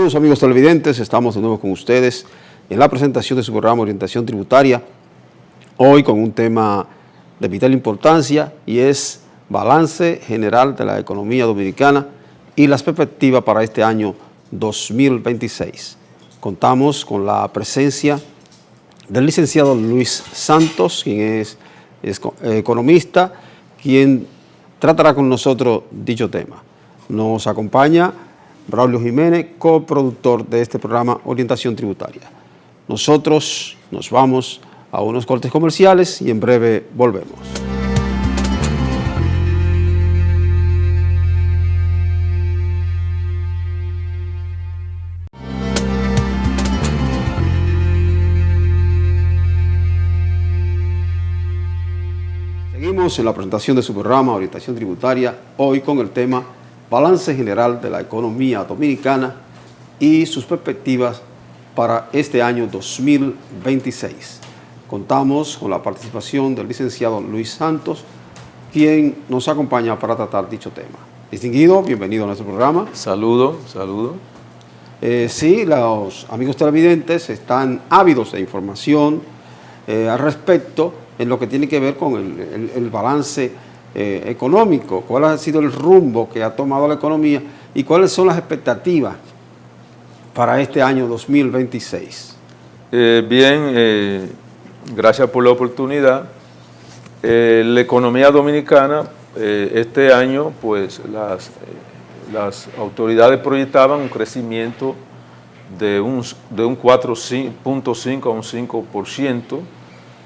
Saludos amigos televidentes, estamos de nuevo con ustedes en la presentación de su programa Orientación Tributaria, hoy con un tema de vital importancia y es balance general de la economía dominicana y las perspectivas para este año 2026. Contamos con la presencia del licenciado Luis Santos, quien es economista, quien tratará con nosotros dicho tema. Nos acompaña Braulio Jiménez, coproductor de este programa Orientación Tributaria. Nosotros nos vamos a unos cortes comerciales y en breve volvemos. Seguimos en la presentación de su programa Orientación Tributaria, hoy con el tema Balance General de la Economía Dominicana y sus perspectivas para este año 2026. Contamos con la participación del licenciado Luis Santos, quien nos acompaña para tratar dicho tema. Distinguido, bienvenido a nuestro programa. Saludo. Sí, los amigos televidentes están ávidos de información al respecto en lo que tiene que ver con el balance económico, cuál ha sido el rumbo que ha tomado la economía y cuáles son las expectativas para este año 2026. Gracias por la oportunidad. La economía dominicana, este año, pues las autoridades proyectaban un crecimiento de un 4.5 a un 5%.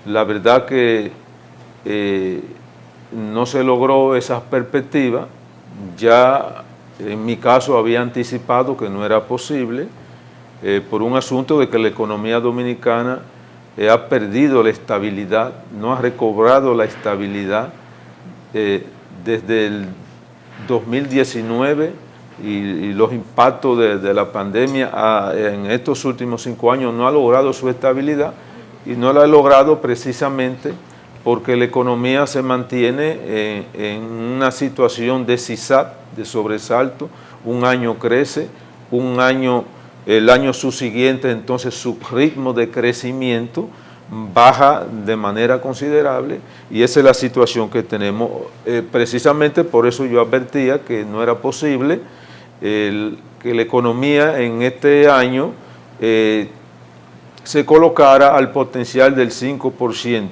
La verdad que no se logró esas perspectivas. Ya en mi caso había anticipado que no era posible por un asunto de que la economía dominicana ha perdido la estabilidad, no ha recobrado la estabilidad desde el 2019 y los impactos de la pandemia en estos últimos 5 años no ha logrado su estabilidad y no la ha logrado precisamente porque la economía se mantiene en una situación de zigzag, de sobresalto. Un año crece, el año subsiguiente entonces su ritmo de crecimiento baja de manera considerable y esa es la situación que tenemos. Precisamente por eso yo advertía que no era posible que la economía en este año se colocara al potencial del 5%,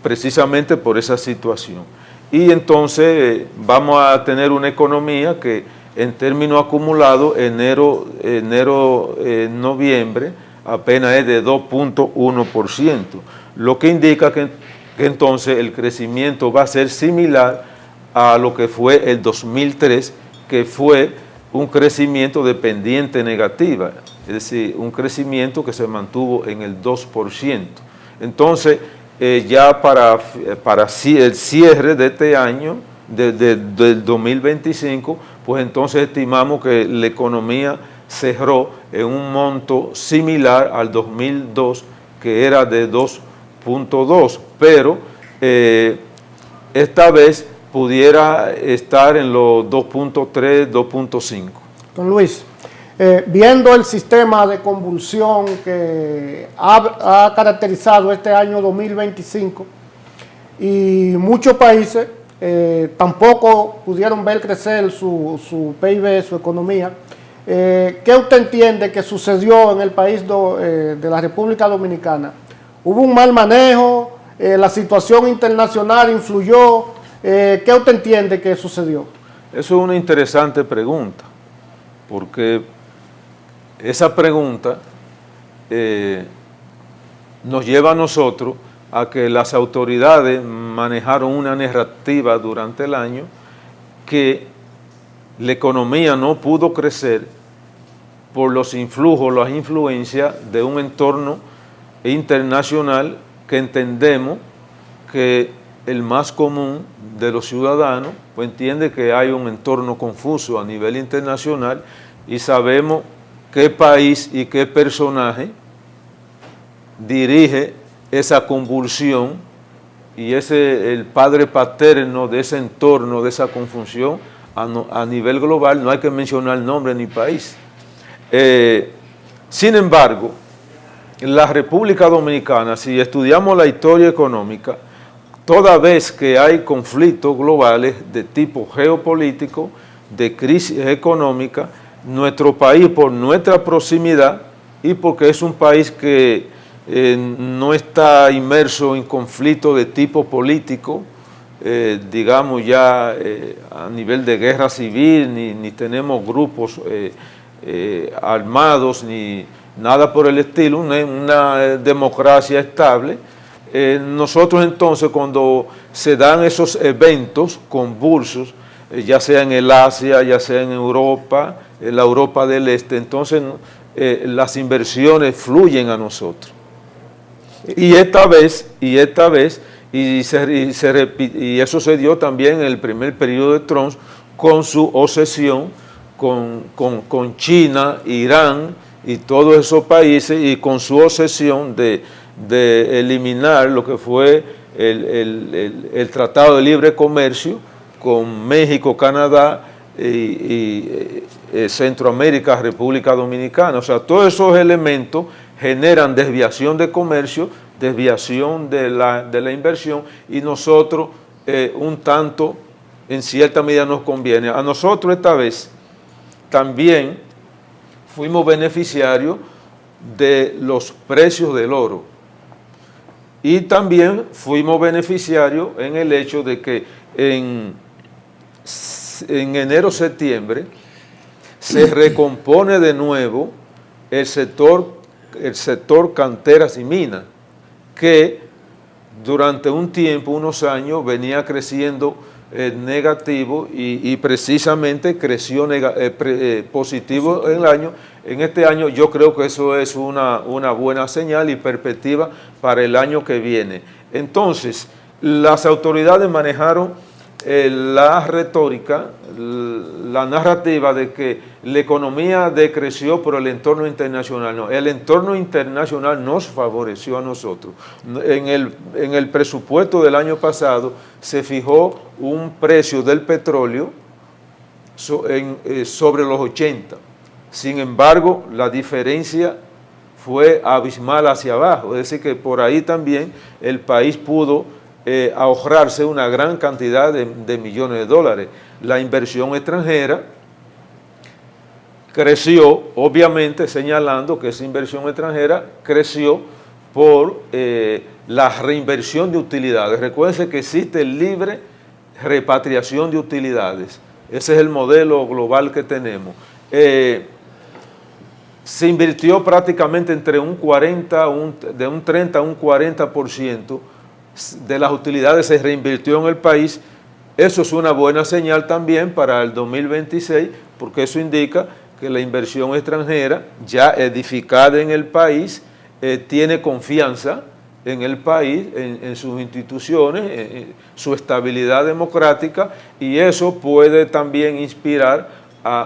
precisamente por esa situación. Y entonces vamos a tener una economía que en términos acumulados, noviembre, apenas es de 2.1%, lo que indica que entonces el crecimiento va a ser similar a lo que fue el 2003, que fue un crecimiento de pendiente negativa, es decir, un crecimiento que se mantuvo en el 2%. Entonces, ya para el cierre de este año, del 2025, pues entonces estimamos que la economía cerró en un monto similar al 2002, que era de 2.2, pero esta vez pudiera estar en los 2.3, 2.5. Don Luis, viendo el sistema de convulsión que ha caracterizado este año 2025 y muchos países tampoco pudieron ver crecer su PIB, su economía, ¿qué usted entiende que sucedió en el país de la República Dominicana? ¿Hubo un mal manejo? ¿La situación internacional influyó? ¿Qué usted entiende que sucedió? Eso es una interesante pregunta, porque esa pregunta nos lleva a nosotros a que las autoridades manejaron una narrativa durante el año que la economía no pudo crecer por los influjos, las influencias de un entorno internacional que entendemos que el más común de los ciudadanos pues entiende que hay un entorno confuso a nivel internacional y sabemos qué país y qué personaje dirige esa convulsión y el padre paterno de ese entorno, de esa confusión a nivel global. No hay que mencionar nombre ni país. Sin embargo, la República Dominicana, si estudiamos la historia económica, toda vez que hay conflictos globales de tipo geopolítico, de crisis económica, nuestro país, por nuestra proximidad y porque es un país que no está inmerso en conflictos de tipo político, digamos ya a nivel de guerra civil, ni tenemos grupos armados, ni nada por el estilo, una democracia estable. Nosotros entonces, cuando se dan esos eventos convulsos, ya sea en el Asia, ya sea en Europa, en la Europa del Este, entonces las inversiones fluyen a nosotros. Y eso se dio también en el primer periodo de Trump con su obsesión con China, Irán y todos esos países, y con su obsesión de eliminar lo que fue el Tratado de Libre Comercio con México, Canadá y Centroamérica, República Dominicana. O sea, todos esos elementos generan desviación de comercio, desviación de la inversión, y nosotros un tanto, en cierta medida nos conviene. A nosotros esta vez también fuimos beneficiarios de los precios del oro, y también fuimos beneficiarios en el hecho de que en enero-septiembre se recompone de nuevo el sector canteras y minas, que durante un tiempo, unos años, venía creciendo negativo y precisamente creció positivo en el año. En este año yo creo que eso es una buena señal y perspectiva para el año que viene. Entonces, las autoridades manejaron la retórica, la narrativa de que la economía decreció por el entorno internacional. No, el entorno internacional nos favoreció a nosotros. En el presupuesto del año pasado se fijó un precio del petróleo sobre los 80. Sin embargo, la diferencia fue abismal hacia abajo. Es decir, que por ahí también el país pudo ahorrarse una gran cantidad de millones de dólares. La inversión extranjera creció, obviamente señalando que esa inversión extranjera creció por la reinversión de utilidades. Recuérdense que existe libre repatriación de utilidades. Ese es el modelo global que tenemos. Se invirtió prácticamente entre de un 30 a un 40% de las utilidades se reinvirtió en el país. Eso es una buena señal también para el 2026, porque eso indica que la inversión extranjera ya edificada en el país tiene confianza en el país, en sus instituciones, en su estabilidad democrática, y eso puede también inspirar,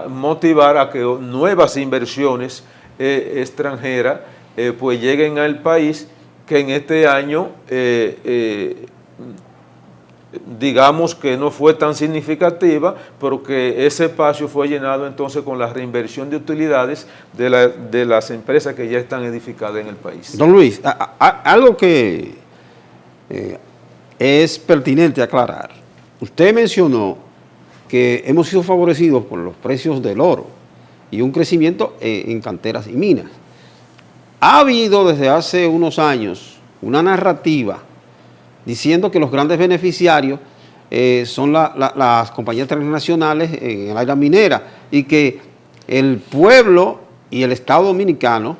motivar a que nuevas inversiones extranjeras pues lleguen al país, que en este año digamos que no fue tan significativa, pero que ese espacio fue llenado entonces con la reinversión de utilidades de las empresas que ya están edificadas en el país. Don Luis, algo que es pertinente aclarar. Usted mencionó que hemos sido favorecidos por los precios del oro y un crecimiento en canteras y minas. Ha habido desde hace unos años una narrativa diciendo que los grandes beneficiarios son las compañías transnacionales en el área minera, y que el pueblo y el Estado dominicano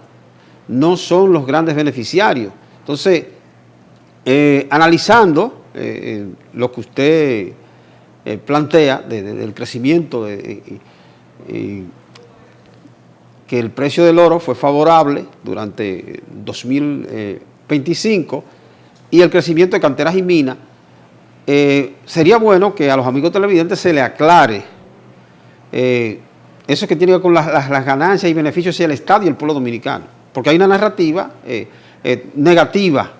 no son los grandes beneficiarios. Entonces, analizando lo que usted plantea del crecimiento, que el precio del oro fue favorable durante 2025, y el crecimiento de canteras y minas, sería bueno que a los amigos televidentes se le aclare eso que tiene que ver con las ganancias y beneficios hacia el Estado y el pueblo dominicano, porque hay una narrativa negativa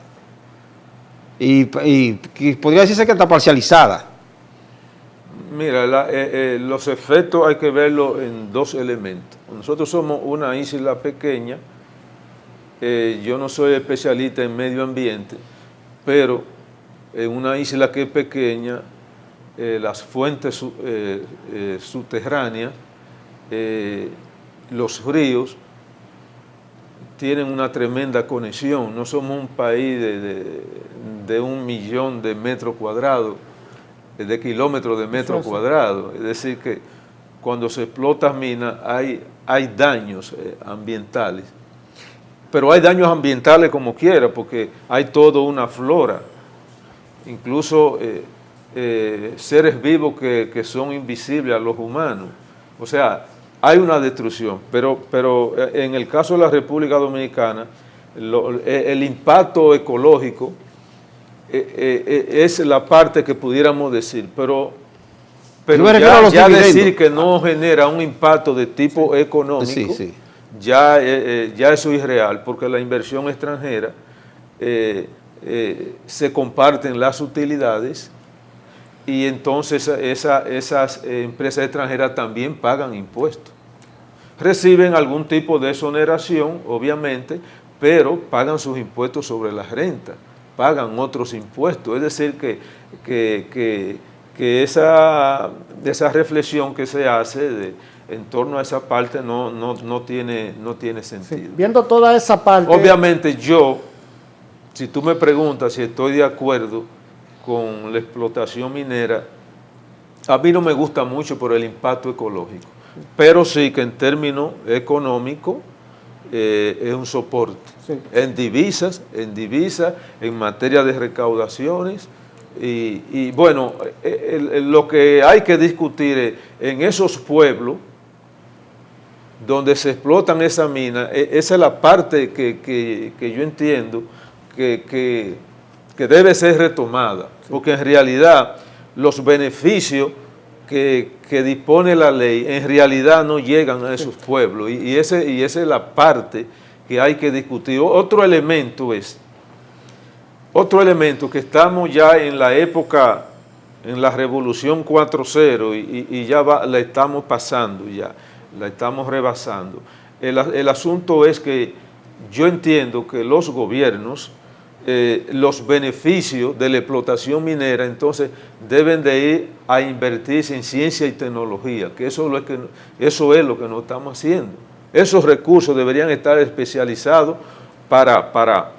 y que podría decirse que está parcializada. Mira, los efectos hay que verlos en dos elementos. Nosotros somos una isla pequeña, yo no soy especialista en medio ambiente, pero en una isla que es pequeña, las fuentes subterráneas, los ríos, tienen una tremenda conexión. No somos un país de 1 millón de metros cuadrados, de kilómetros de metros cuadrados. Es decir, que cuando se explota minas hay daños ambientales. Pero hay daños ambientales como quiera, porque hay toda una flora, incluso seres vivos que son invisibles a los humanos. O sea, hay una destrucción, pero en el caso de la República Dominicana, el impacto ecológico es la parte que pudiéramos decir, pero ya decir que no genera un impacto de tipo económico, ya eso es irreal, porque la inversión extranjera se comparten las utilidades y entonces esas empresas extranjeras también pagan impuestos. Reciben algún tipo de exoneración, obviamente, pero pagan sus impuestos sobre la renta, pagan otros impuestos. Es decir, que esa reflexión que se hace en torno a esa parte no tiene sentido. Sí, viendo toda esa parte... Obviamente si tú me preguntas si estoy de acuerdo con la explotación minera, a mí no me gusta mucho por el impacto ecológico, pero sí que en términos económicos es un soporte. Sí. En divisas, en materia de recaudaciones, y bueno, lo que hay que discutir es en esos pueblos donde se explotan esas minas, esa es la parte que yo entiendo que debe ser retomada, porque en realidad los beneficios que dispone la ley en realidad no llegan a esos pueblos, y esa es la parte que hay que discutir. Otro elemento que estamos ya en la época, en la Revolución 4.0 y ya la estamos pasando, ya la estamos rebasando. El asunto es que yo entiendo que los gobiernos, los beneficios de la explotación minera, entonces deben de ir a invertirse en ciencia y tecnología, que eso es lo que no estamos haciendo. Esos recursos deberían estar especializados para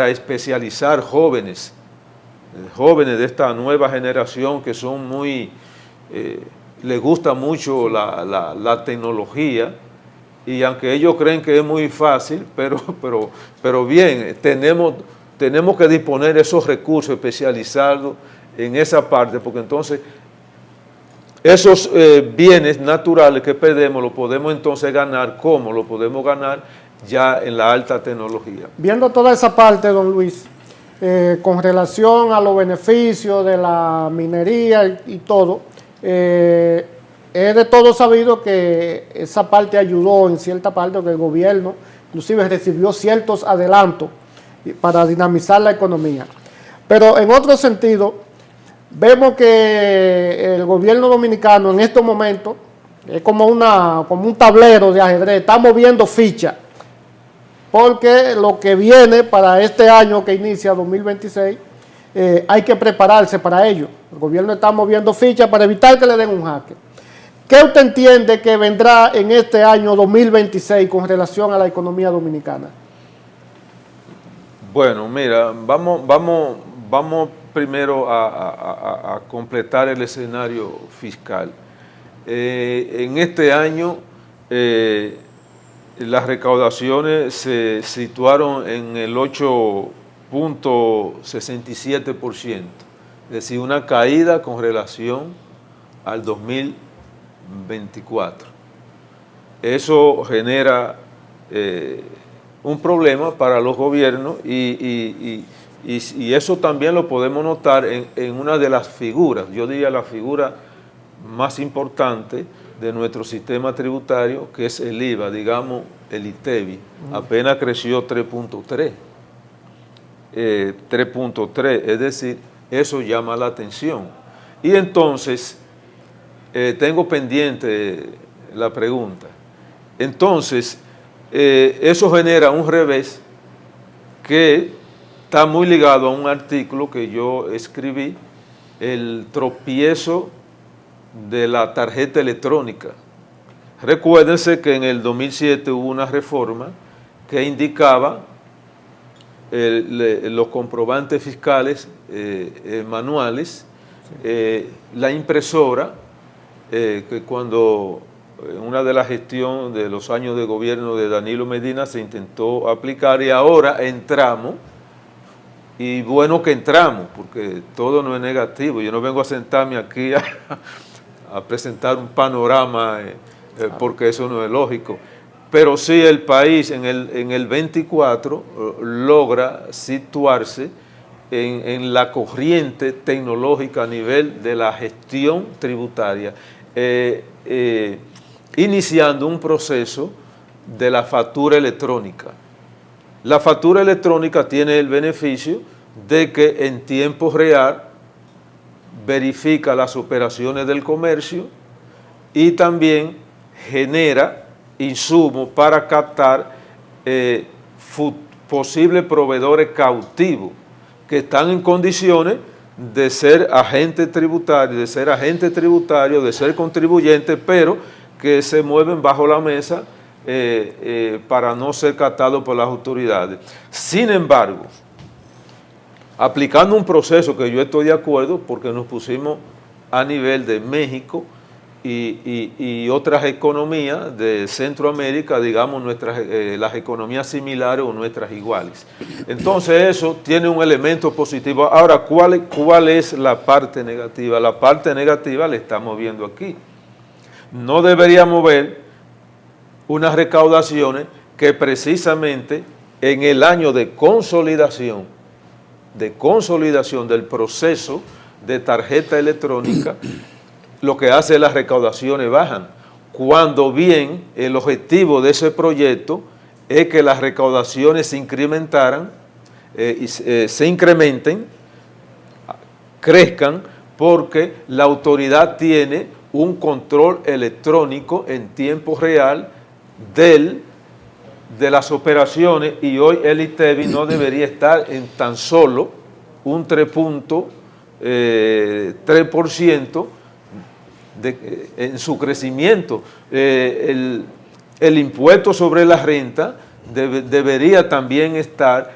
especializar jóvenes de esta nueva generación que son les gusta mucho la tecnología, y aunque ellos creen que es muy fácil, pero bien, tenemos que disponer esos recursos especializados en esa parte, porque entonces esos bienes naturales que perdemos los podemos entonces ganar. ¿Cómo? Lo podemos ganar ya en la alta tecnología. Viendo toda esa parte, don Luis, con relación a los beneficios de la minería y todo, es de todo sabido que esa parte ayudó en cierta parte, que el gobierno inclusive recibió ciertos adelantos para dinamizar la economía. Pero en otro sentido, vemos que el gobierno dominicano en estos momentos es como un tablero de ajedrez, está moviendo fichas, porque lo que viene para este año que inicia 2026, hay que prepararse para ello. El gobierno está moviendo fichas para evitar que le den un jaque. ¿Qué usted entiende que vendrá en este año 2026 con relación a la economía dominicana? Bueno, mira, vamos primero a completar el escenario fiscal. En este año las recaudaciones se situaron en el 8.67%, es decir, una caída con relación al 2024. Eso genera un problema para los gobiernos y eso también lo podemos notar en una de las figuras, yo diría la figura más importante de nuestro sistema tributario, que es el IVA, digamos el ITEVI, apenas creció 3.3, es decir, eso llama la atención. Y entonces tengo pendiente la pregunta. Entonces, eso genera un revés que está muy ligado a un artículo que yo escribí, el tropiezo de la tarjeta electrónica. Recuérdense que en el 2007 hubo una reforma que indicaba los comprobantes fiscales manuales, la impresora, que cuando en una de las gestiones de los años de gobierno de Danilo Medina se intentó aplicar y ahora entramos, y bueno que entramos, porque todo no es negativo. Yo no vengo a sentarme aquí a presentar un panorama porque eso no es lógico. Pero sí el país en el 24 logra situarse en la corriente tecnológica a nivel de la gestión tributaria, iniciando un proceso de la factura electrónica. La factura electrónica tiene el beneficio de que en tiempo real verifica las operaciones del comercio y también genera insumos para captar posibles proveedores cautivos que están en condiciones de ser agentes tributarios, de ser contribuyentes, pero que se mueven bajo la mesa para no ser captados por las autoridades. Sin embargo, aplicando un proceso que yo estoy de acuerdo, porque nos pusimos a nivel de México y otras economías de Centroamérica, digamos las economías similares o nuestras iguales. Entonces eso tiene un elemento positivo. Ahora, ¿cuál es la parte negativa? La parte negativa la estamos viendo aquí. No deberíamos ver unas recaudaciones que precisamente en el año de consolidación del proceso de tarjeta electrónica, lo que hace es las recaudaciones bajan, cuando bien el objetivo de ese proyecto es que las recaudaciones se incrementaran, crezcan, porque la autoridad tiene un control electrónico en tiempo real de las operaciones, y hoy el ITEVI no debería estar en tan solo un 3.3% en su crecimiento. El impuesto sobre la renta debería también estar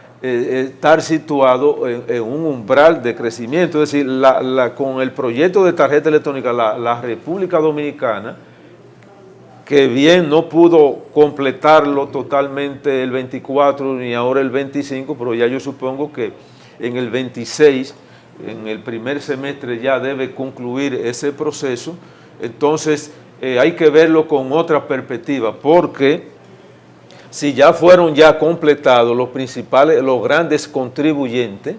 situado en un umbral de crecimiento. Es decir, con el proyecto de tarjeta electrónica, la República Dominicana, que bien no pudo completarlo totalmente el 24 ni ahora el 25, pero ya yo supongo que en el 26, en el primer semestre, ya debe concluir ese proceso. Entonces hay que verlo con otra perspectiva, porque si ya fueron completados los grandes contribuyentes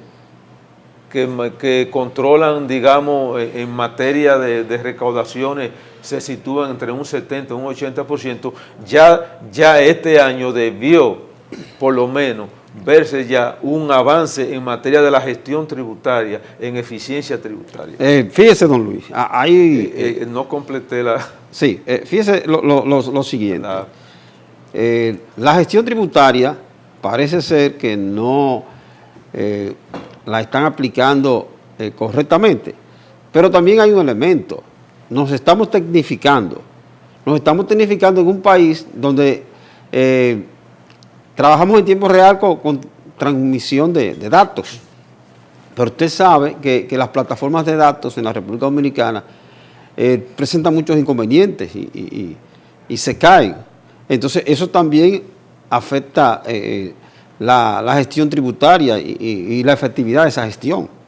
que controlan, digamos, en materia de recaudaciones, se sitúan entre un 70 y un 80%, ya este año debió, por lo menos, verse ya un avance en materia de la gestión tributaria, en eficiencia tributaria. Fíjese, don Luis, ahí... no completé la... Sí, fíjese lo siguiente. La gestión tributaria parece ser que no la están aplicando correctamente, pero también hay un elemento. Nos estamos tecnificando en un país donde trabajamos en tiempo real con transmisión de datos, pero usted sabe que las plataformas de datos en la República Dominicana presentan muchos inconvenientes y se caen. Entonces eso también afecta la gestión tributaria y la efectividad de esa gestión.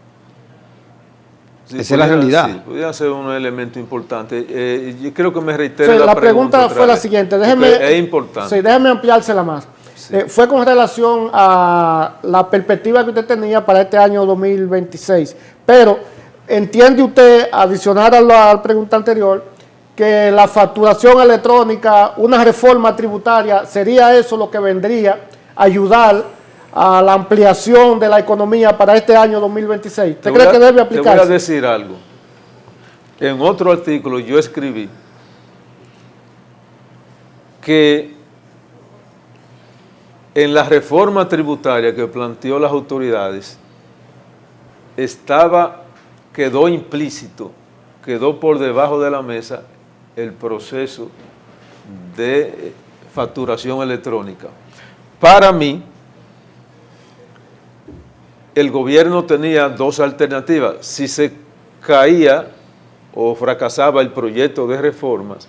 Sí, esa es la realidad. Sí, podría ser un elemento importante. Yo creo que me reitere la pregunta fue la siguiente. Es importante. Sí, déjeme ampliársela más. Sí. Fue con relación a la perspectiva que usted tenía para este año 2026. Pero, ¿entiende usted, adicional a la pregunta anterior, que la facturación electrónica, una reforma tributaria, sería eso lo que vendría a ayudar a la ampliación de la economía para este año 2026? ¿Usted cree que debe aplicarse? Te voy a decir algo. en otro artículo yo escribí que en la reforma tributaria que planteó las autoridades quedó implícito, quedó por debajo de la mesa el proceso de facturación electrónica. Para mí, el gobierno tenía dos alternativas. Si se caía o fracasaba el proyecto de reformas,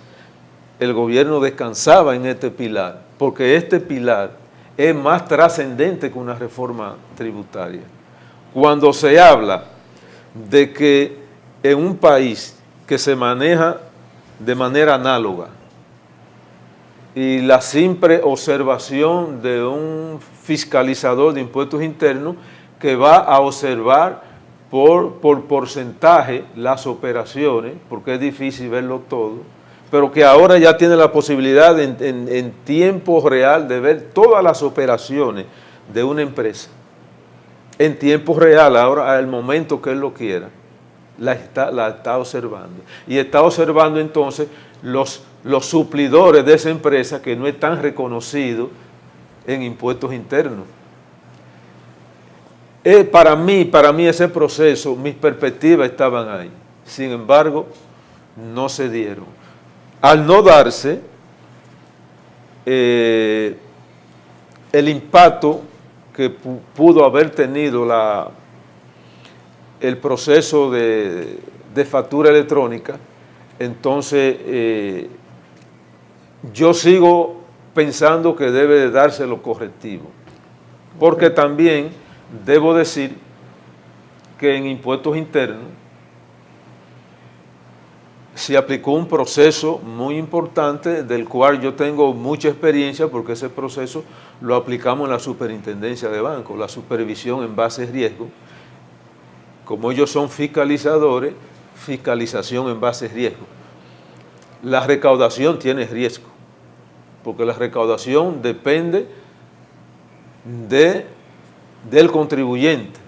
el gobierno descansaba en este pilar, porque este pilar es más trascendente que una reforma tributaria. Cuando se habla de que en un país que se maneja de manera análoga y la simple observación de un fiscalizador de impuestos internos que va a observar por porcentaje las operaciones, porque es difícil verlo todo, pero que ahora ya tiene la posibilidad en tiempo real de ver todas las operaciones de una empresa. En tiempo real, ahora al momento que él lo quiera, la está observando. Y está observando entonces los suplidores de esa empresa que no están reconocidos en impuestos internos. Para mí ese proceso, mis perspectivas estaban ahí. Sin embargo, no se dieron. Al no darse, el impacto que pudo haber tenido el proceso de factura electrónica, entonces yo sigo pensando que debe de darse lo correctivo, porque también debo decir que en impuestos internos se aplicó un proceso muy importante del cual yo tengo mucha experiencia, porque ese proceso lo aplicamos en la superintendencia de bancos, la supervisión en base de riesgo. Como ellos son fiscalizadores, fiscalización en base de riesgo. La recaudación tiene riesgo, porque la recaudación depende del contribuyente.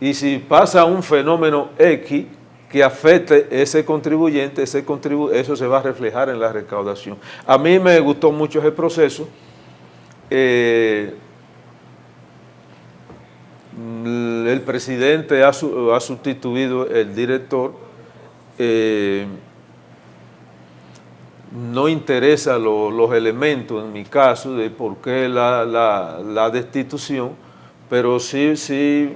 Y si pasa un fenómeno X que afecte ese contribuyente, eso se va a reflejar en la recaudación. A mí me gustó mucho ese proceso. El presidente ha sustituido el director. No interesa los elementos, en mi caso, de por qué la destitución, pero sí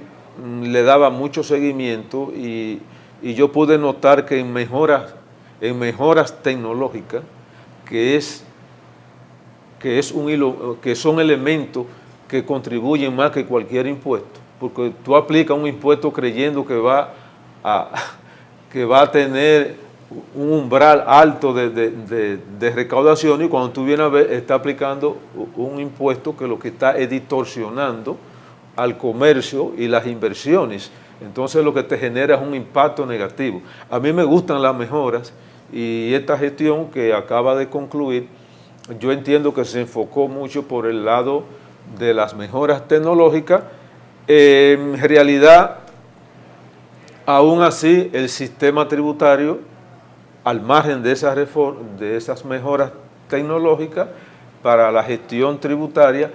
le daba mucho seguimiento y yo pude notar que en mejoras tecnológicas, que son elementos que contribuyen más que cualquier impuesto, porque tú aplicas un impuesto creyendo que va a tener un umbral alto de recaudación, y cuando tú vienes a ver, está aplicando un impuesto que lo que está es distorsionando al comercio y las inversiones. Entonces lo que te genera es un impacto negativo. A mí me gustan las mejoras, y esta gestión que acaba de concluir, yo entiendo que se enfocó mucho por el lado de las mejoras tecnológicas. En realidad, aún así, el sistema tributario, al margen de esas mejoras tecnológicas para la gestión tributaria,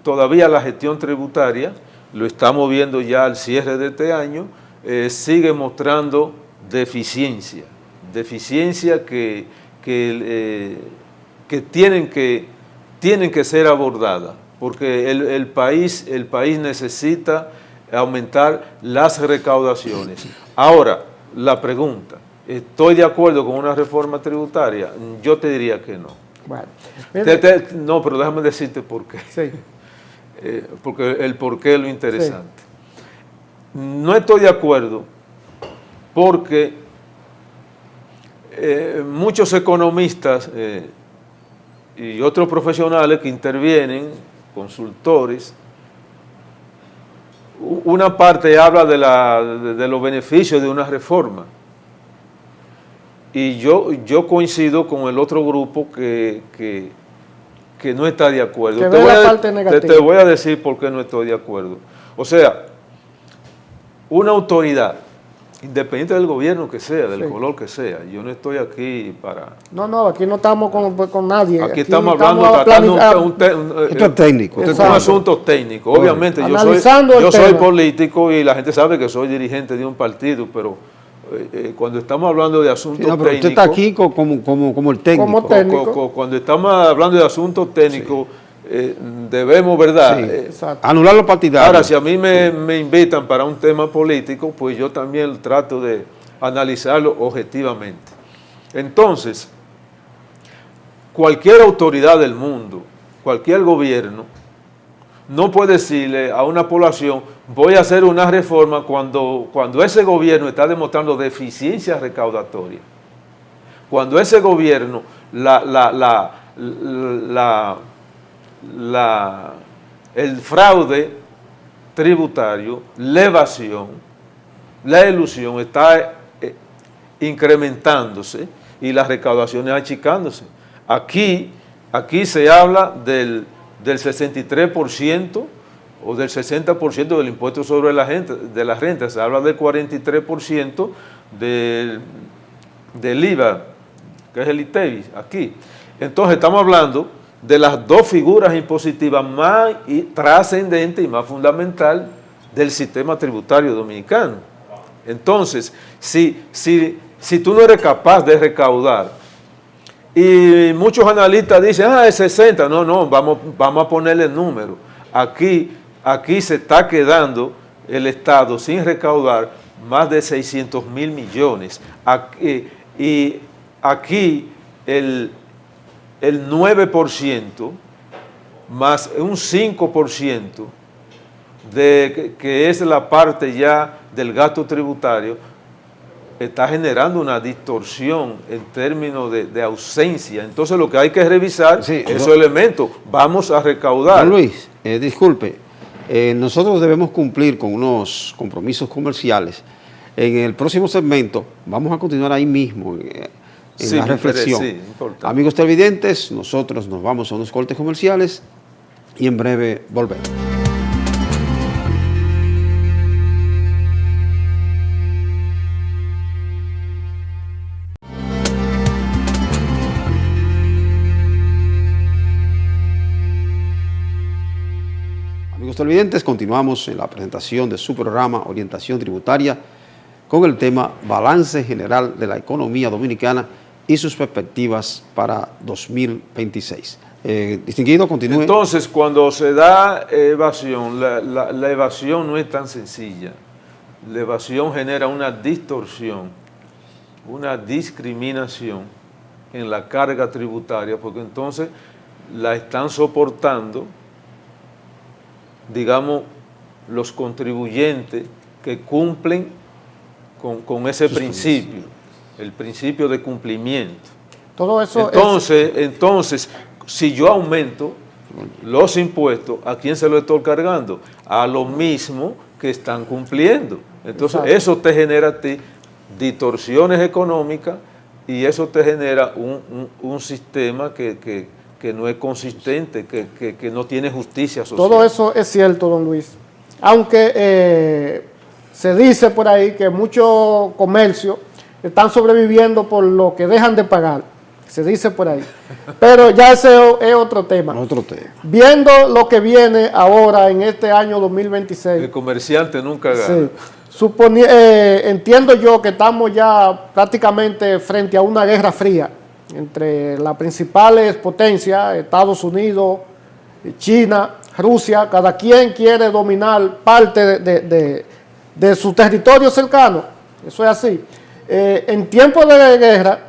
todavía la gestión tributaria, lo estamos viendo ya al cierre de este año, sigue mostrando deficiencia que tienen que ser abordadas, porque el país necesita aumentar las recaudaciones. Ahora, la pregunta, ¿estoy de acuerdo con una reforma tributaria? Yo te diría que no. Bueno, no, pero déjame decirte por qué. Sí. Porque el por qué es lo interesante. Sí. No estoy de acuerdo porque muchos economistas y otros profesionales que intervienen, consultores, una parte habla de los beneficios de una reforma, y yo coincido con el otro grupo que no está de acuerdo. Te voy a decir por qué no estoy de acuerdo. O sea, una autoridad independiente del gobierno que sea, del color que sea. Yo no estoy aquí para... No, aquí no estamos con nadie. Aquí estamos hablando, tratando esto es técnico. Un asunto técnico. Obviamente yo soy político y la gente sabe que soy dirigente de un partido, pero cuando estamos hablando de asuntos técnicos... Usted está aquí como el técnico. Como técnico. Cuando estamos hablando de asuntos técnicos, debemos, ¿verdad? Anular los partidarios. Ahora, si a mí me invitan para un tema político, pues yo también trato de analizarlo objetivamente. Entonces, cualquier autoridad del mundo, cualquier gobierno, no puede decirle a una población, voy a hacer una reforma cuando ese gobierno está demostrando deficiencia recaudatoria. Cuando ese gobierno, el fraude tributario, la evasión, la elusión está incrementándose y las recaudaciones achicándose. Aquí se habla del 63% o del 60% del impuesto sobre de la renta, se habla del 43% del IVA, que es el ITEVIS, aquí. Entonces estamos hablando de las dos figuras impositivas más trascendentes y más fundamental del sistema tributario dominicano. Entonces, si tú no eres capaz de recaudar, y muchos analistas dicen, es 60, no, vamos a ponerle número. Aquí se está quedando el Estado sin recaudar más de 600 mil millones. Y aquí el 9% más un 5% que es la parte ya del gasto tributario, está generando una distorsión en términos de ausencia. Entonces lo que hay que revisar esos elementos. Vamos a recaudar. Don Luis, disculpe, nosotros debemos cumplir con unos compromisos comerciales. En el próximo segmento vamos a continuar ahí mismo en la reflexión. Amigos televidentes, nosotros nos vamos a unos cortes comerciales y en breve volvemos. Amigos televidentes, continuamos en la presentación de su programa Orientación Tributaria con el tema Balance General de la Economía Dominicana y sus perspectivas para 2026. Distinguido, continúe. Entonces, cuando se da evasión, la evasión no es tan sencilla. La evasión genera una distorsión, una discriminación en la carga tributaria, porque entonces la están soportando, digamos, los contribuyentes que cumplen con ese principio, el principio de cumplimiento. Todo eso entonces, si yo aumento los impuestos, ¿a quién se lo estoy cargando? A los mismos que están cumpliendo. Entonces, exacto, eso te genera a ti distorsiones económicas y eso te genera un sistema que no es consistente, que no tiene justicia social. Todo eso es cierto, don Luis. Aunque se dice por ahí que muchos comercios están sobreviviendo por lo que dejan de pagar. Se dice por ahí. Pero ya ese es otro tema. Otro tema. Viendo lo que viene ahora en este año 2026. El comerciante nunca gana. Sí. Entiendo yo que estamos ya prácticamente frente a una guerra fría entre las principales potencias, Estados Unidos, China, Rusia. Cada quien quiere dominar parte de su territorio cercano. Eso es así. En tiempos de guerra,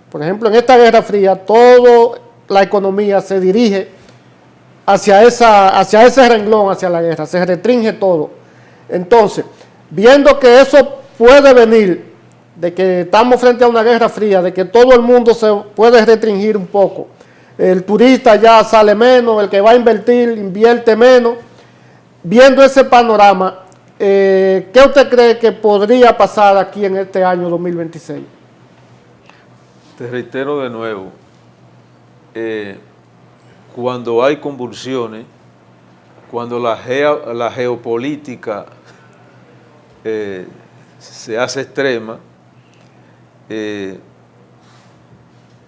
por ejemplo, en esta guerra fría, toda la economía se dirige hacia ese renglón, hacia la guerra, se restringe todo. Entonces, viendo que eso puede venir, de que estamos frente a una guerra fría, de que todo el mundo se puede restringir un poco, el turista ya sale menos, el que va a invertir invierte menos, viendo ese panorama, ¿qué usted cree que podría pasar aquí en este año 2026? Te reitero de nuevo, cuando hay convulsiones, cuando la geopolítica se hace extrema,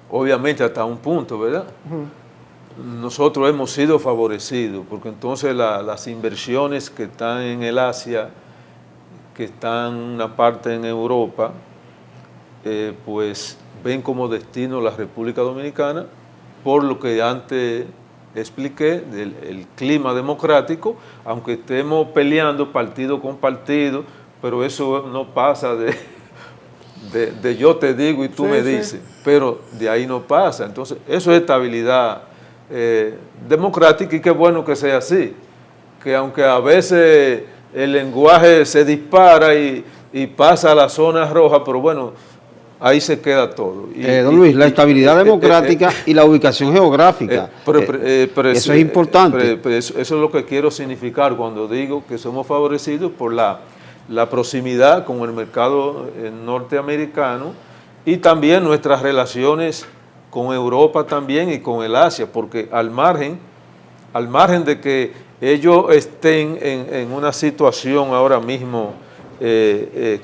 obviamente hasta un punto, ¿verdad? Nosotros hemos sido favorecidos, porque entonces las inversiones que están en el Asia, que están una parte en Europa, pues ven como destino la República Dominicana, por lo que antes expliqué, del clima democrático, aunque estemos peleando partido con partido, pero eso no pasa de yo te digo y tú me dices, pero de ahí no pasa. Entonces, eso es estabilidad democrática, y qué bueno que sea así, que aunque a veces el lenguaje se dispara y pasa a la zona roja, pero bueno, ahí se queda todo. Don Luis, la estabilidad democrática y la ubicación geográfica, eso es importante. Eso es lo que quiero significar cuando digo que somos favorecidos por la proximidad con el mercado norteamericano, y también nuestras relaciones con Europa también y con el Asia, porque al margen de que ellos estén en una situación ahora mismo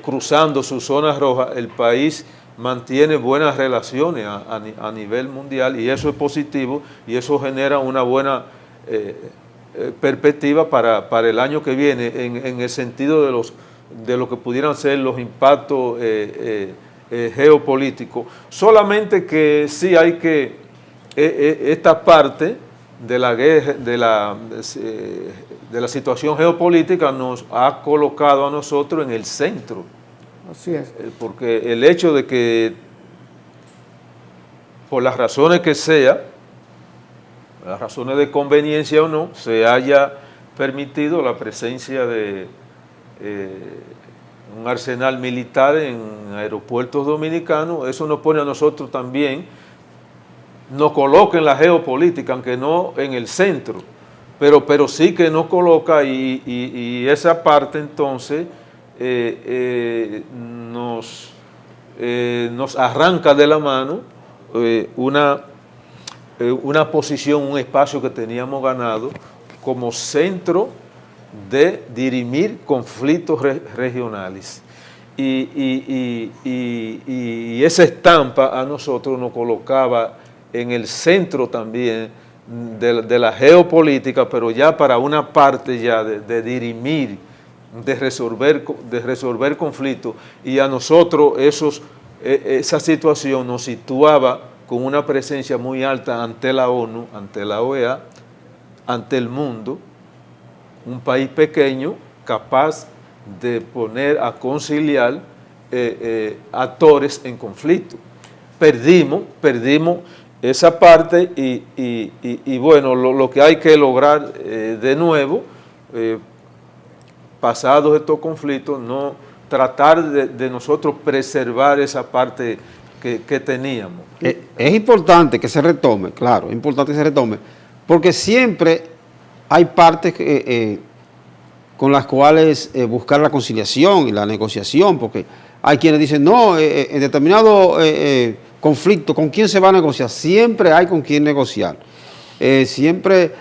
cruzando su zona roja, el país mantiene buenas relaciones a nivel mundial, y eso es positivo, y eso genera una buena perspectiva para el año que viene, en el sentido de lo que pudieran ser los impactos geopolíticos. Solamente que sí hay que, esta parte de la guerra, de la situación geopolítica, nos ha colocado a nosotros en el centro. Así es. Porque el hecho de que, por las razones que sea, las razones de conveniencia o no, se haya permitido la presencia de un arsenal militar en aeropuertos dominicanos, eso nos pone a nosotros también, nos coloca en la geopolítica, aunque no en el centro, pero sí que nos coloca, y esa parte entonces nos arranca de la mano una posición, un espacio que teníamos ganado como centro de dirimir conflictos regionales. Y esa estampa a nosotros nos colocaba en el centro también de la geopolítica, pero ya para una parte ya de dirimir, de resolver conflictos, y a nosotros esa situación nos situaba con una presencia muy alta ante la ONU, ante la OEA, ante el mundo, un país pequeño capaz de poner a conciliar actores en conflicto. Perdimos esa parte, y bueno, lo que hay que lograr de nuevo, pasados estos conflictos, no tratar de nosotros preservar esa parte que teníamos. Es importante que se retome, claro, es importante que se retome, porque siempre hay partes con las cuales buscar la conciliación y la negociación, porque hay quienes dicen, no, en determinado conflicto, ¿con quién se va a negociar? Siempre hay con quién negociar. Siempre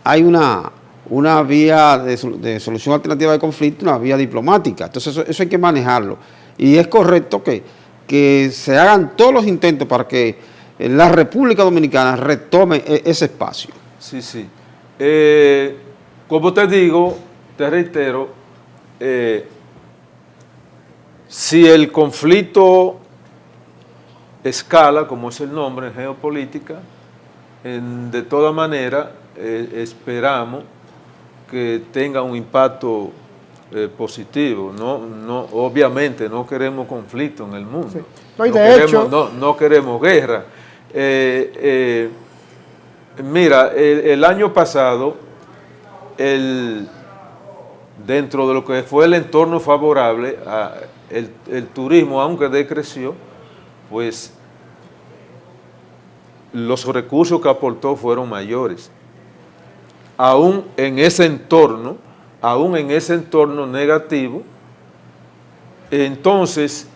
hay una vía de solución alternativa de conflicto, una vía diplomática. Entonces eso hay que manejarlo. Y es correcto que se hagan todos los intentos para que la República Dominicana retome ese espacio. Sí, sí. Como te digo, te reitero, si el conflicto escala, como es el nombre en geopolítica, de toda manera esperamos que tenga un impacto positivo. No, obviamente no queremos conflicto en el mundo. Sí. No, y de hecho, no queremos guerra. Mira, el año pasado, dentro de lo que fue el entorno favorable, el turismo, aunque decreció, pues los recursos que aportó fueron mayores. Aún en ese entorno negativo, entonces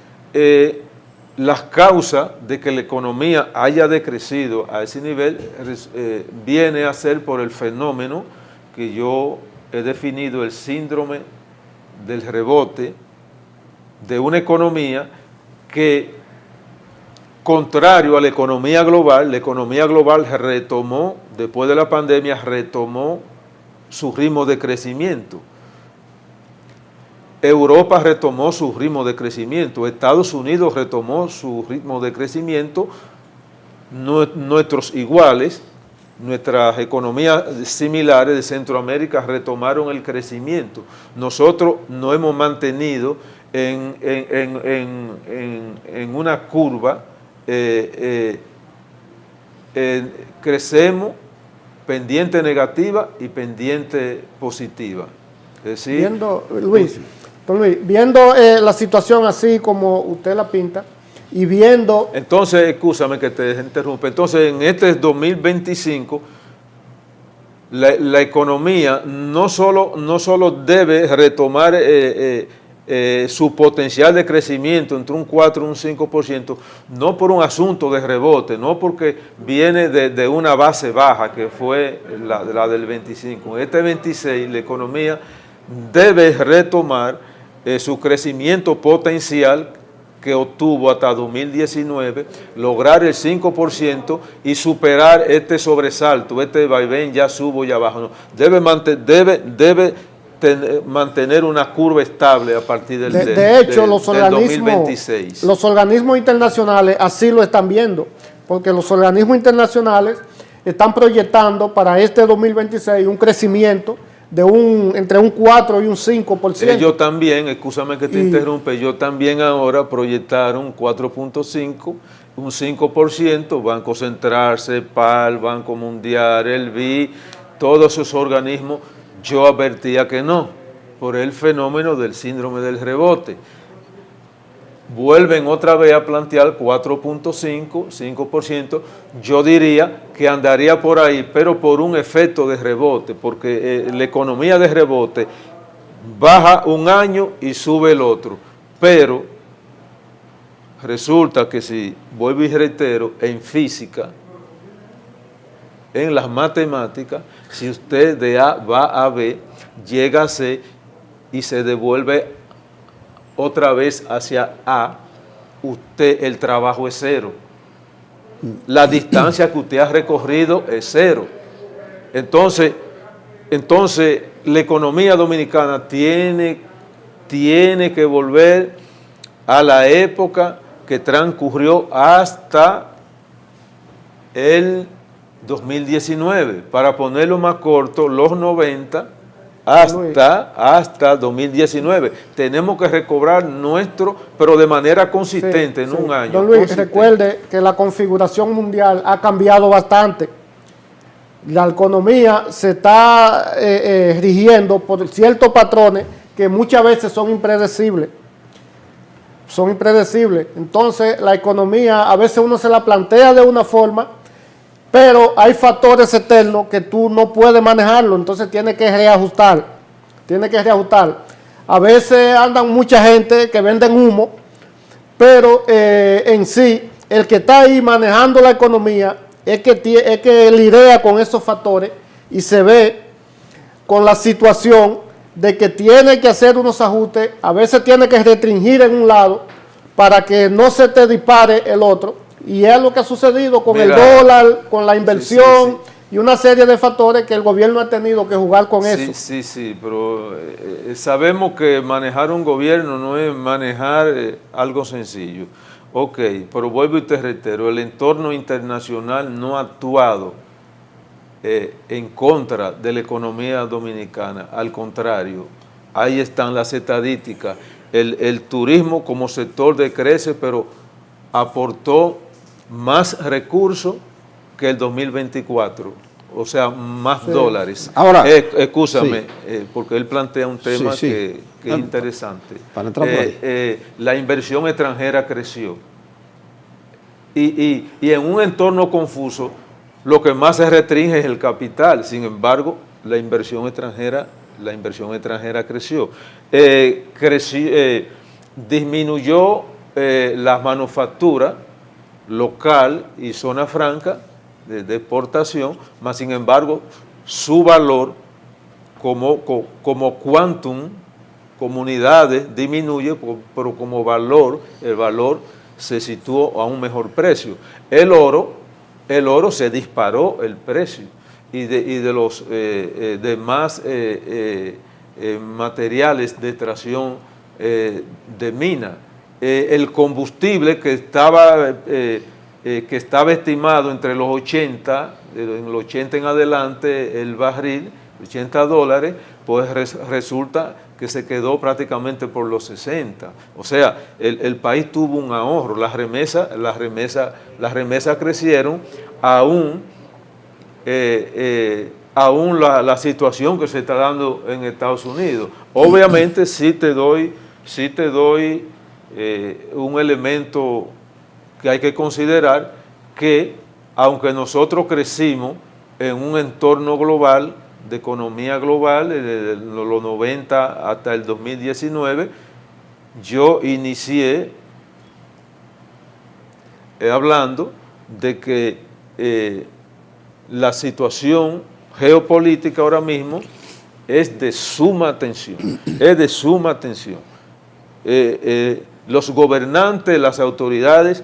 las causas de que la economía haya decrecido a ese nivel viene a ser por el fenómeno que yo he definido, el síndrome del rebote de una economía que, contrario a la economía global retomó, después de la pandemia, retomó su ritmo de crecimiento. Europa retomó su ritmo de crecimiento, Estados Unidos retomó su ritmo de crecimiento, nuestros iguales, nuestras economías similares de Centroamérica retomaron el crecimiento. Nosotros nos hemos mantenido en una curva, crecemos pendiente negativa y pendiente positiva. Es decir, viendo, Luis, la situación así como usted la pinta, y viendo... Entonces, escúchame que te interrumpa, entonces en este 2025 la economía no solo debe retomar su potencial de crecimiento entre un 4 y un 5%, no por un asunto de rebote, no porque viene de una base baja que fue la del 25. En este 26 la economía debe retomar su crecimiento potencial que obtuvo hasta 2019, lograr el 5% y superar este sobresalto, este vaivén, ya subo, ya bajo. No, debe mantener una curva estable a partir del 2026. Los organismos internacionales así lo están viendo, porque los organismos internacionales están proyectando para este 2026 un crecimiento de entre un 4 y un 5%. Ellos también, escúchame que te interrumpe, ellos también ahora proyectaron 4.5, un 5%, Banco Central, CEPAL, Banco Mundial, el BID, todos esos organismos. Yo advertía que no, por el fenómeno del síndrome del rebote. Vuelven otra vez a plantear 4.5, 5%, yo diría que andaría por ahí, pero por un efecto de rebote, porque la economía de rebote baja un año y sube el otro, pero resulta que si, vuelvo y reitero, en física, en las matemáticas, si usted de A va a B, llega a C y se devuelve otra vez hacia A, el trabajo es cero. La distancia que usted ha recorrido es cero. Entonces la economía dominicana tiene que volver a la época que transcurrió hasta el 2019, para ponerlo más corto, los 90 hasta 2019. Tenemos que recobrar pero de manera consistente, en un año. Don Luis, recuerde que la configuración mundial ha cambiado bastante. La economía se está rigiendo por ciertos patrones que muchas veces son impredecibles. Entonces, la economía a veces uno se la plantea de una forma, pero hay factores externos que tú no puedes manejarlo, entonces tienes que reajustar. A veces andan mucha gente que venden humo, pero en sí, el que está ahí manejando la economía es que lidia con esos factores y se ve con la situación de que tiene que hacer unos ajustes, a veces tiene que restringir en un lado para que no se te dispare el otro. Y es lo que ha sucedido con el dólar, con la inversión y una serie de factores que el gobierno ha tenido que jugar con eso. Sí, pero sabemos que manejar un gobierno no es manejar algo sencillo. Ok, pero vuelvo y te reitero, el entorno internacional no ha actuado en contra de la economía dominicana, al contrario, ahí están las estadísticas. El turismo como sector decrece, pero aportó más recursos que el 2024, o sea, más dólares. Ahora, escúchame, porque él plantea un tema que es interesante. Para entrar por ahí. La inversión extranjera creció. Y en un entorno confuso, lo que más se restringe es el capital. Sin embargo, la inversión extranjera creció. Disminuyó las manufacturas local y zona franca de exportación, mas sin embargo su valor como quantum comunidades disminuye, pero como valor, el valor se situó a un mejor precio. El oro se disparó el precio y de los demás materiales de extracción de mina. El combustible que estaba estimado entre los 80, en los 80 en adelante, el barril, $80, pues resulta que se quedó prácticamente por los 60. O sea, el país tuvo un ahorro, las remesas crecieron, aún la situación que se está dando en Estados Unidos. Obviamente sí te doy un elemento que hay que considerar, que aunque nosotros crecimos en un entorno global, de economía global, de los 90 hasta el 2019, yo inicié hablando de que la situación geopolítica ahora mismo es de suma tensión, los gobernantes, las autoridades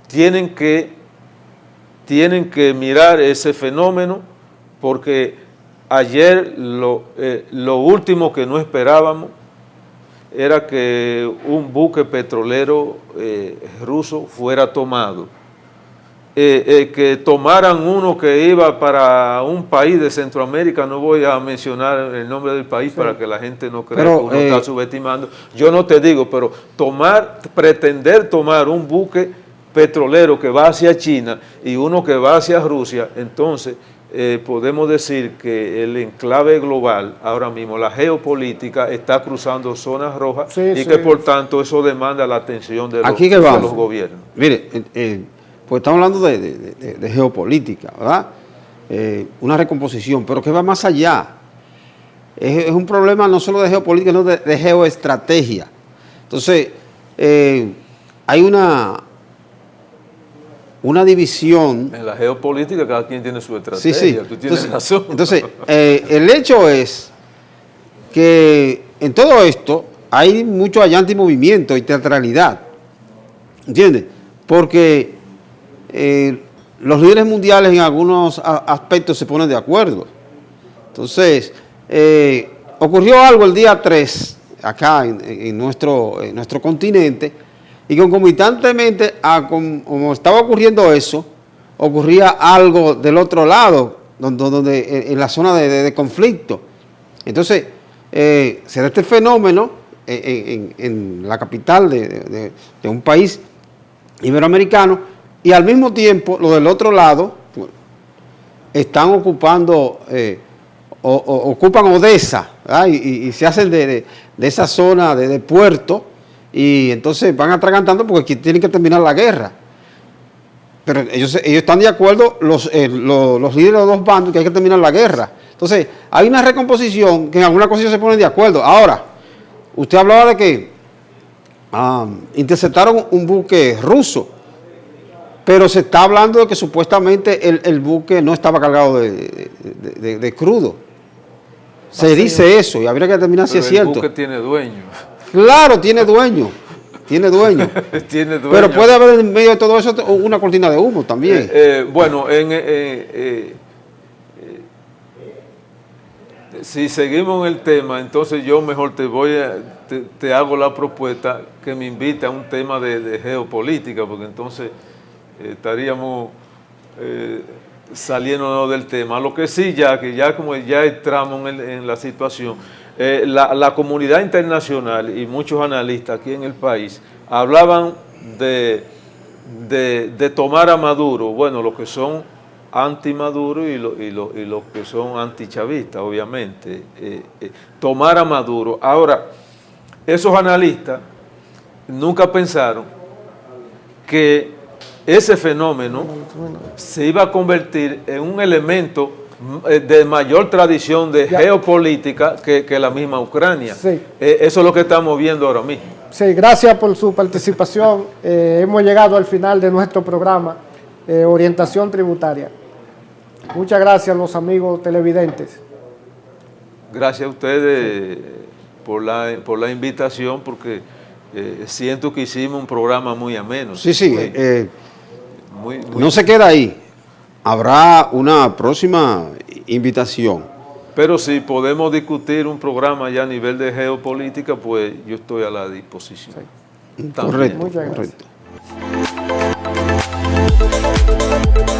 tienen que mirar ese fenómeno, porque ayer lo último que no esperábamos era que un buque petrolero ruso fuera tomado. Que tomaran uno que iba para un país de Centroamérica, no voy a mencionar el nombre del país, sí, para que la gente no crea que uno está subestimando. Yo no te digo, pero pretender tomar un buque petrolero que va hacia China y uno que va hacia Rusia, entonces podemos decir que el enclave global, ahora mismo, la geopolítica está cruzando zonas rojas, que por tanto eso demanda la atención de los gobiernos. Mire, pues estamos hablando de geopolítica, ¿verdad? Una recomposición, pero que va más allá. Es un problema no solo de geopolítica, sino de geoestrategia. Entonces, hay una división. En la geopolítica cada quien tiene su estrategia, sí. Tú tienes razón. Entonces, el hecho es que en todo esto hay mucho allante y movimiento y teatralidad, ¿entiendes? Porque los líderes mundiales en algunos aspectos se ponen de acuerdo. Entonces, ocurrió algo el día 3 acá en nuestro continente, y concomitantemente a como estaba ocurriendo eso, ocurría algo del otro lado, donde en la zona de conflicto. Entonces, se da este fenómeno en la capital de un país iberoamericano, y al mismo tiempo, los del otro lado están ocupando, ocupan Odessa, y se hacen de esa zona de puerto, y entonces van atragantando porque tienen que terminar la guerra. Pero ellos están de acuerdo, los líderes de los dos bandos, que hay que terminar la guerra. Entonces, hay una recomposición que en alguna cosa se ponen de acuerdo. Ahora, usted hablaba de que interceptaron un buque ruso, pero se está hablando de que supuestamente el buque no estaba cargado de crudo. Se dice eso, y habría que determinar si es cierto. El buque tiene dueño. Claro, tiene dueño. Tiene dueño. Pero puede haber en medio de todo eso una cortina de humo también. Bueno, si seguimos en el tema, entonces yo mejor te hago la propuesta que me invite a un tema de geopolítica, porque entonces estaríamos saliéndonos del tema. Lo que sí, como ya entramos en la situación, la comunidad internacional y muchos analistas aquí en el país hablaban de tomar a Maduro, bueno, los que son anti-Maduro y los que son anti-chavistas, obviamente, tomar a Maduro. Ahora, esos analistas nunca pensaron que ese fenómeno se iba a convertir en un elemento de mayor tradición de geopolítica que la misma Ucrania. Sí. Eso es lo que estamos viendo ahora mismo. Sí, gracias por su participación. Hemos llegado al final de nuestro programa, Orientación Tributaria. Muchas gracias a los amigos televidentes. Gracias a ustedes por la invitación, porque siento que hicimos un programa muy ameno. Sí, sí. Muy No se queda ahí. Habrá una próxima invitación. Pero si podemos discutir un programa ya a nivel de geopolítica, pues yo estoy a la disposición. Correcto, Muchas gracias. correcto.